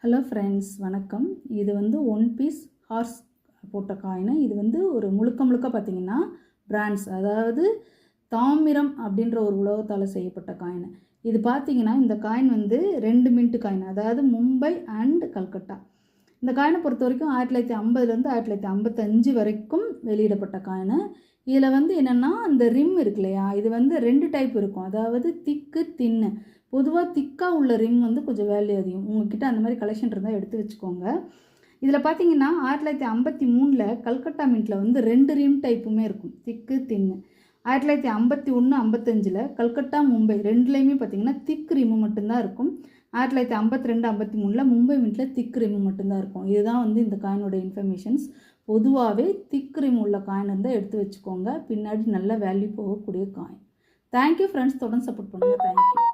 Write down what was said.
Hello friends, வணக்கம். இது வந்து ஒன் பீஸ் ஹார்ஸ் போட்ட காயின். இது வந்து ஒரு முழுக்க பார்த்திங்கன்னா பிரான்ஸ், அதாவது தாமிரம் அப்படின்ற ஒரு உலோகத்தால் செய்யப்பட்ட காயின். இது பார்த்திங்கன்னா இந்த காயின் வந்து 2 மின்ட் காயின், அதாவது மும்பை அண்ட் கல்கட்டா. இந்த காயினை பொறுத்த வரைக்கும் 1950லேருந்து 1955 வரைக்கும் வெளியிடப்பட்ட காயின். இதில் வந்து என்னென்னா இந்த ரிம் இருக்கு இல்லையா, இது வந்து 2 டைப் இருக்கும், அதாவது திக்கு தின்னு. பொதுவாக திக்காக உள்ள ரிம் வந்து கொஞ்சம் வேல்யூ அதிகம். உங்கள்கிட்ட அந்த மாதிரி கலெக்ஷன் இருந்தால் எடுத்து வச்சுக்கோங்க. இதில் பார்த்தீங்கன்னா 1953 கல்கட்டா மின்ட்டில் வந்து 2 ரிம் டைப்புமே இருக்கும், திக்கு தின்னு. 1951 55 கல்கட்டா மும்பை ரெண்டுலேயுமே பார்த்தீங்கன்னா திக் ரிம்மு மட்டும்தான் இருக்கும். 1952 53 மும்பை மின்ட்டில் திக் ரிம்மு மட்டும்தான் இருக்கும். இதுதான் வந்து இந்த காயினோட இன்ஃபர்மேஷன்ஸ். பொதுவாகவே திக் ரிம் உள்ள காயின் இருந்தால் எடுத்து வச்சுக்கோங்க, பின்னாடி நல்ல வேல்யூ போகக்கூடிய காயின். தேங்க்யூ ஃப்ரெண்ட்ஸ், தொடர்ந்து சப்போர்ட் பண்ணுங்கள். தேங்க்யூ.